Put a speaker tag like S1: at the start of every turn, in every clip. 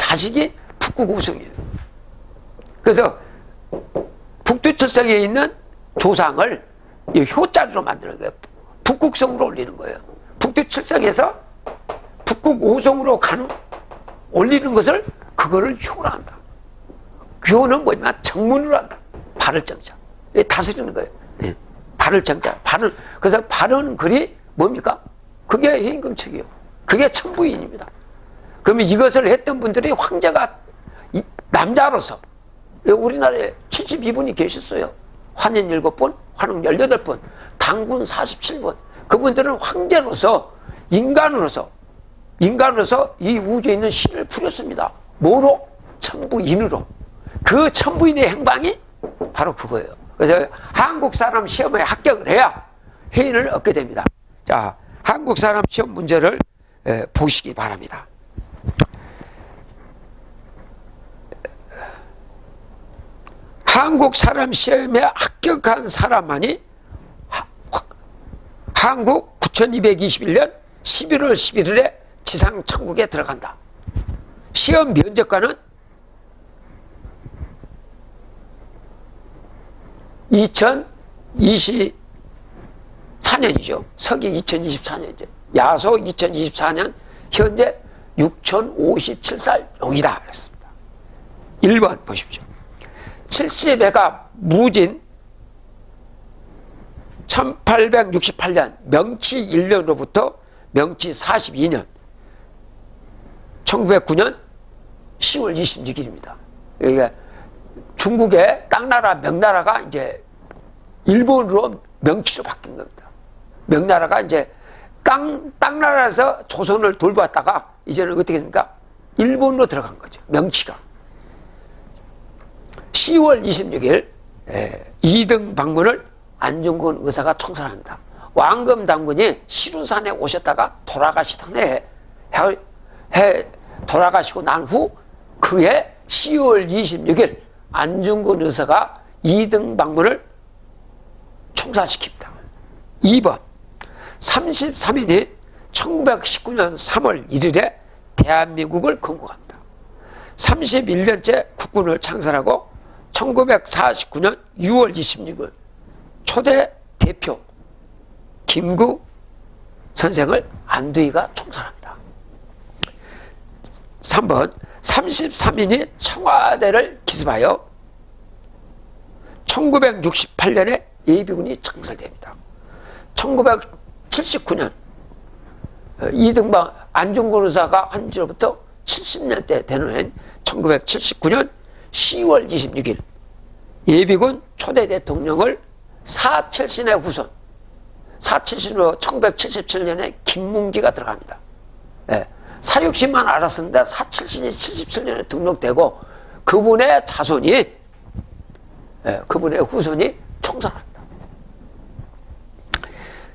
S1: 자식이 북극오성이에요. 그래서 북두칠성에 있는 조상을 이 효자리로 만드는 거예요. 북극성으로 올리는 거예요. 북두칠성에서 북극오성으로 올리는 것을 그거를 효로 한다. 효는 뭐냐면 정문으로 한다. 발을 정자. 다스리는 거예요. 발을 정자. 그래서 발은 글이 뭡니까? 그게 해임금책이에요. 그게 천부인입니다. 그러면 이것을 했던 분들이 황제가 남자로서 우리나라에 72분이 계셨어요. 환인 7분, 환웅 18분, 당군 47분. 그분들은 황제로서 인간으로서 이 우주에 있는 신을 부렸습니다. 뭐로? 천부인으로. 그 천부인의 행방이 바로 그거예요. 그래서 한국 사람 시험에 합격을 해야 회인을 얻게 됩니다. 자, 한국 사람 시험 문제를 보시기 바랍니다. 한국 사람 시험에 합격한 사람만이 한국 9221년 11월 11일에 지상천국에 들어간다. 시험 면접관은 2024년이죠. 서기 2024년이죠. 야소 2024년 현재 6057살 용이다 그랬습니다. 1번 보십시오. 70회가 무진 1868년 명치 1년으로부터 명치 42년 1909년 10월 26일입니다. 그러니까 중국의 땅나라 명나라가 이제 일본으로 명치로 바뀐 겁니다. 명나라가 이제 땅나라에서 조선을 돌보았다가 이제는 어떻게 됩니까? 일본으로 들어간 거죠. 명치가. 10월 26일 2등 방문을 안중근 의사가 청산합니다. 왕금 당군이 시루산에 오셨다가 돌아가시고 난 후 그해 10월 26일 안중근 의사가 2등 방문을 총사시킵니다. 2번 33인이 1919년 3월 1일에 대한민국을 건국합니다. 31년째 국군을 창설하고 1949년 6월 26일 초대 대표 김구 선생을 안두희가 총선합니다. 3번 33인이 청와대를 기습하여 1968년에 예비군이 창설됩니다. 1979년 이등방 안중근 의사가 한 지로부터 70년대 되는 해인 1979년 10월 26일 예비군 초대 대통령을 사칠신의 후손, 사칠신으로 1977년에 김문기가 들어갑니다. 사육신만 알았었는데 사칠신이 77년에 등록되고 그분의 자손이, 그분의 후손이 총선합니다.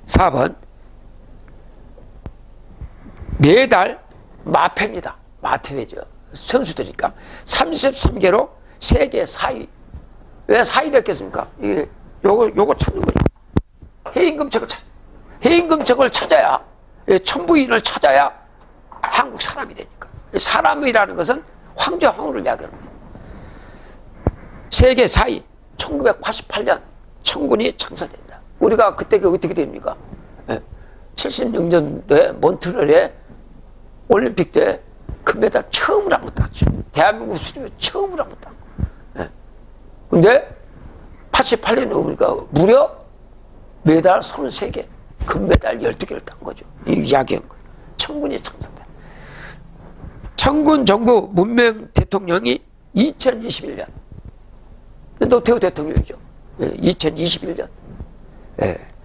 S1: 4번 매달 마패입니다. 마태회죠. 선수들이니까 33개로 세계 4위. 왜 4위를 했겠습니까? 이게 요거 찾는 거죠. 해임금책을 찾아야, 천부인을 찾아야 한국 사람이 되니까. 사람이라는 것은 황제 황후를 이야기하는 거예요. 세계 4위 1988년 청군이 창설됩니다. 우리가 그때가 어떻게 됩니까? 76년도에 몬트리올에 올림픽 때 금메달 처음으로 한번 땄죠. 대한민국 수립에 처음으로 한번 땄고. 근데 88년에 우리가 무려 메달 33개, 금메달 12개를 딴 거죠. 이 이야기한 거예요. 청군이 창설돼. 청군 정부 문명 대통령이 2021년 노태우 대통령이죠. 2021년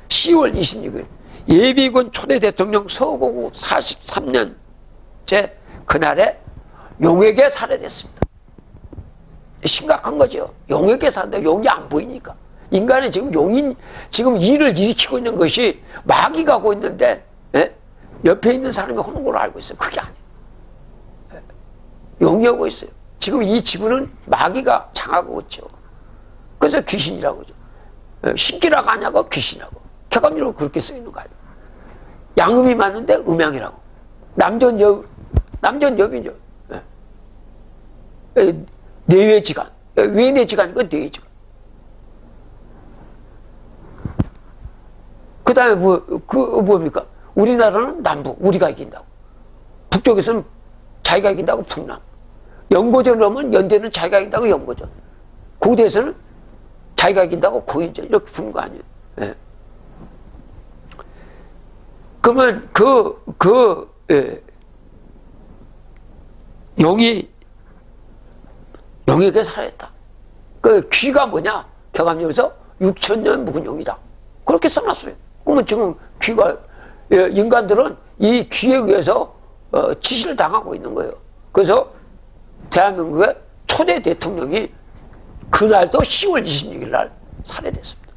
S1: 10월 26일 예비군 초대 대통령 서고구 43년째 그날에 용에게 살해됐습니다. 심각한 거죠. 용에게 살인데 용이 안 보이니까. 인간은 지금 일을 일으키고 있는 것이 마귀가 가고 있는데, 옆에 있는 사람이 하는 걸로 알고 있어요. 그게 아니에요. 용이 하고 있어요. 지금 이 지구는 마귀가 장하고 있죠. 그래서 귀신이라고 하죠. 신기라고 하냐고 귀신이라고. 객관적으로 그렇게 쓰이는 거 아니에요. 양음이 맞는데 음양이라고. 남전 여비죠. 내외지간. 외내지간이고 내외지간. 그 다음에 뭡니까? 우리나라는 남북, 우리가 이긴다고. 북쪽에서는 자기가 이긴다고 북남. 연고전 하면 연대는 자기가 이긴다고 연고전. 고대에서는 자기가 이긴다고 고인전. 이렇게 부른 거 아니에요. 예. 그러면 용에게 살아있다. 그 귀가 뭐냐? 격암여기서 6,000년 묵은 용이다. 그렇게 써놨어요. 그러면 지금 귀가, 인간들은 이 귀에 의해서 지시를 당하고 있는 거예요. 그래서 대한민국의 초대 대통령이 그날도 10월 26일 날 살해됐습니다.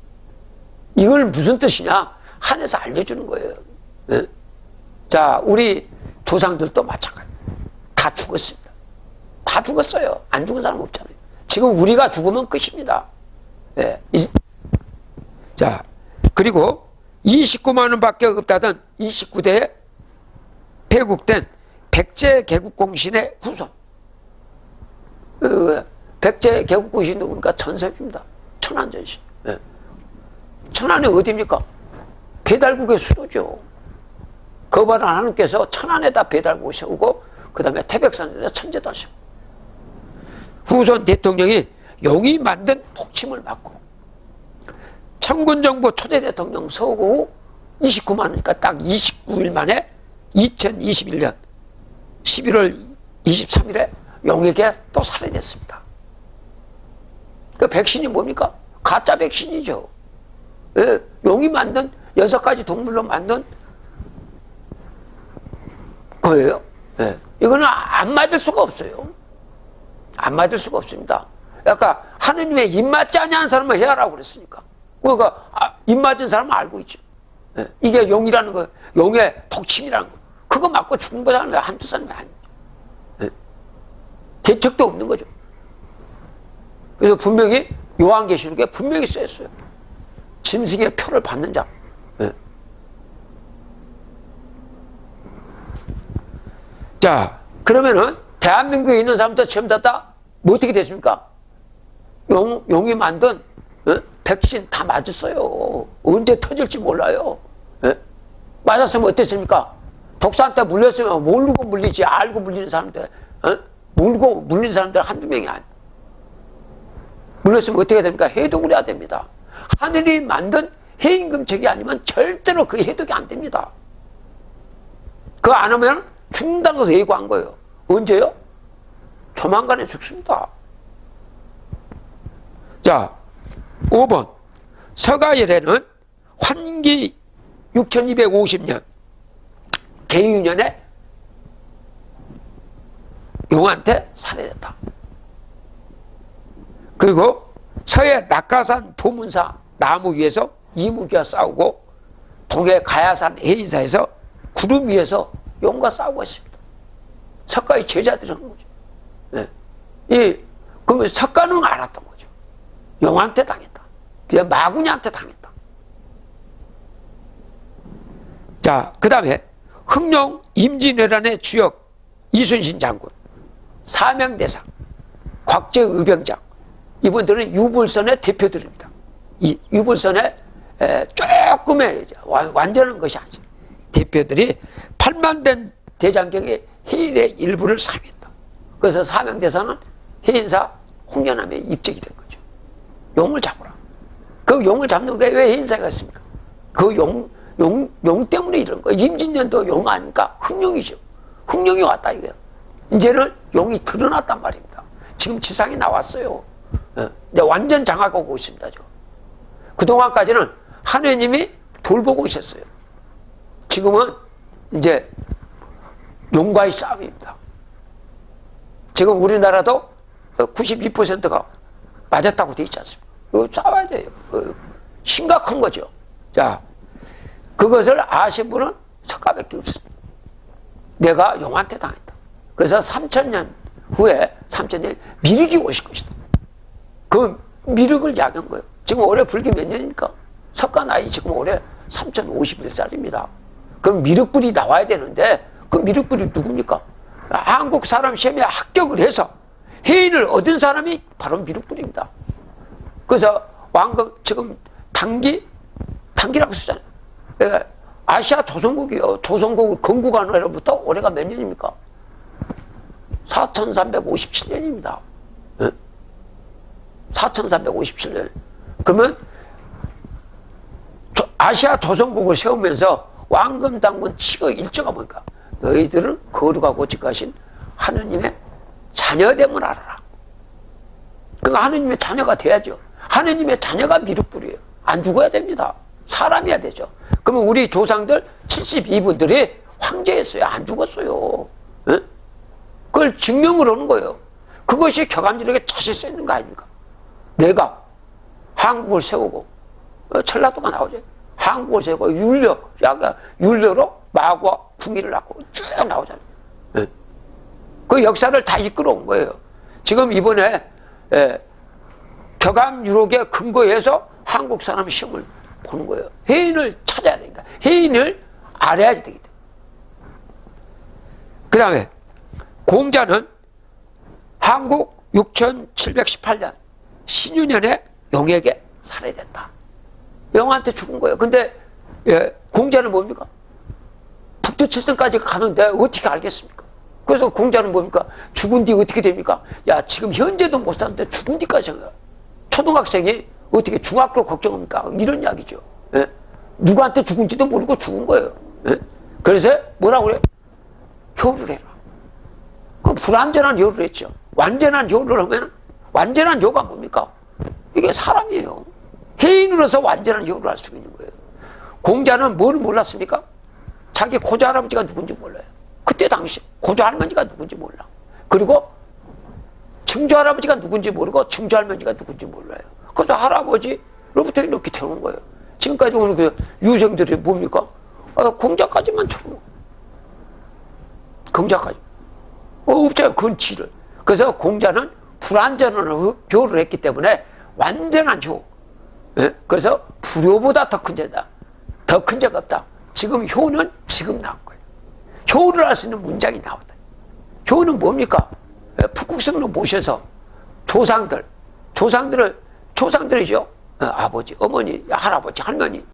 S1: 이걸 무슨 뜻이냐? 하늘에서 알려주는 거예요. 예? 자, 우리 조상들도 마찬가지입니다. 다 죽었습니다. 다 죽었어요. 안 죽은 사람 없잖아요. 지금 우리가 죽으면 끝입니다. 예. 자, 그리고 29만 원밖에 없다던 29대에 폐국된 백제 개국공신의 후손. 백제 개국공신 누굽니까? 전섭입니다. 천안전신. 예. 천안이 어디입니까? 배달국의 수도죠. 거바른 하나님께서 천안에다 배달국을 세우고 그 다음에 태백산에다 천재단 세우고 후손 대통령이 용이 만든 독침을 받고 청군정부 초대 대통령 서구 29만 원이니까 딱 29일 만에 2021년 11월 23일에 용에게 또 살해됐습니다. 그 백신이 뭡니까? 가짜 백신이죠. 예, 용이 만든 6가지 동물로 만든 거예요. 예, 이거는 안 맞을 수가 없어요. 안 맞을 수가 없습니다. 그러니까 하느님의 입맞지 아니한 사람은 해야라고 그랬으니까. 그러니까 입맞은 사람은 알고 있죠. 예, 이게 용이라는 거, 용의 독침이라는 거. 그거 맞고 죽은 거는 왜 한두 사람이 아니죠. 예, 대책도 없는 거죠. 그래서 분명히 요한계시록에 분명히 써있어요. 짐승의 표를 받는 자. 예. 자, 그러면은 대한민국에 있는 사람들 전부 다 뭐 어떻게 됐습니까? 용이 만든 백신 다 맞았어요. 언제 터질지 몰라요. 예? 맞았으면 어땠습니까? 독사한테 물렸으면 모르고 물리지 알고 물리는 사람들, 모르고 물리는 사람들 한두 명이 아니에요. 물렸으면 어떻게 됩니까? 해독을 해야 됩니다. 하늘이 만든 해임금책이 아니면 절대로 그 해독이 안 됩니다. 그거 안 하면 죽는다는 것을 예고한 거예요. 언제요? 조만간에 죽습니다. 자, 5번. 서가열에는 환기 6250년 개유년에 용한테 살해됐다. 그리고 서해 낙가산 보문사 나무 위에서 이무기와 싸우고 동해 가야산 해인사에서 구름 위에서 용과 싸우고 있습니다. 석가의 제자들이 한 거죠. 네. 그러면 석가는 알았던 거죠. 용한테 당했다. 그냥 마구니한테 당했다. 자, 그 다음에 흥룡 임진왜란의 주역 이순신 장군, 사명대상, 곽제의병장, 이분들은 유불선의 대표들입니다. 이 유불선의 조금의 완전한 것이 아니죠. 대표들이 8만 된 대장경의 해인의 일부를 사명했다. 그래서 사명대사는 해인사 홍련함에 입적이 된 거죠. 용을 잡으라. 그 용을 잡는 게 왜 해인사가 있습니까? 그 용 때문에 이런 거예요. 임진년도 용 아니까 흥룡이죠. 흥룡이 왔다 이거예요. 이제는 용이 드러났단 말입니다. 지금 지상에 나왔어요. 이제 완전 장악하고 있습니다. 그동안까지는 하느님이 돌보고 있었어요. 지금은 이제 용과의 싸움입니다. 지금 우리나라도 92%가 맞았다고 돼 있지 않습니까? 이거 싸워야 돼요. 심각한 거죠. 자, 그것을 아신 분은 석가밖에 없습니다. 내가 용한테 당했다. 그래서 3000년 후에 3000년 미륵이 오실 것이다. 그 미륵을 야기한 거예요. 지금 올해 불기 몇 년입니까? 석가 나이 지금 올해 3051살입니다. 그럼 미륵불이 나와야 되는데 그 미륵불이 누굽니까? 한국 사람 시험에 합격을 해서 해인 해인을 얻은 사람이 바로 미륵불입니다. 그래서 왕금 지금 단기라고 쓰잖아요. 예, 아시아 조선국이요. 조선국을 건국한 해로부터 올해가 몇 년입니까? 4357년입니다. 예? 4357년. 그러면 아시아 조선국을 세우면서 왕금당군 칙의 일조가 뭘까? 너희들은 거룩하고 지하신 하느님의 자녀됨을 알아라. 그러니까 하느님의 자녀가 돼야죠. 하느님의 자녀가 미륵불이에요. 안 죽어야 됩니다. 사람이야 되죠. 그러면 우리 조상들 72분들이 황제였어요. 안 죽었어요. 에? 그걸 증명을 하는 거예요. 그것이 격암지력에 자실 수 있는 거 아닙니까? 내가 한국을 세우고 전라도가 나오죠. 한국을 세우고 율려로 마과 궁의를 낳고 쭉 나오잖아요. 예. 그 역사를 다 이끌어온 거예요. 지금 이번에 격암 유록에 근거해서 한국 사람 시험을 보는 거예요. 해인을 찾아야 되니까. 해인을 알아야지 되겠다. 그 다음에 공자는 한국 6718년 신유년에 용에게 살해됐다. 용한테 죽은 거예요. 근데 공자는 뭡니까? 북두칠성까지 가는데 어떻게 알겠습니까? 그래서 공자는 뭡니까? 죽은 뒤 어떻게 됩니까? 야, 지금 현재도 못 사는데 죽은 뒤까지 초등학생이 어떻게 중학교 걱정합니까? 이런 이야기죠. 예? 누구한테 죽은지도 모르고 죽은 거예요. 예? 그래서 뭐라고 그래요? 효를 해라. 그럼 불완전한 효를 했죠. 완전한 효를 하면 완전한 효가 뭡니까? 이게 사람이에요. 해인으로서 완전한 효를 할 수 있는 거예요. 공자는 뭘 몰랐습니까? 자기 고조 할아버지가 누군지 몰라요. 그때 당시 고조 할머니가 누군지 몰라. 그리고 증조 할아버지가 누군지 모르고 증조 할머니가 누군지 몰라요. 그래서 할아버지로부터 이렇게 태우는 거예요. 지금까지 오는 그 유생들이 뭡니까? 공자까지만 쳐요. 공자까지. 없잖아요. 근치를. 그래서 공자는 불완전한 효를 했기 때문에 완전한 효. 예? 그래서 불효보다 더 큰 죄다. 더 큰 죄가 없다. 지금 효는 지금 나온 거예요. 효를 할 수 있는 문장이 나왔다. 효는 뭡니까? 북극성로 모셔서 조상들이죠. 아버지, 어머니, 할아버지, 할머니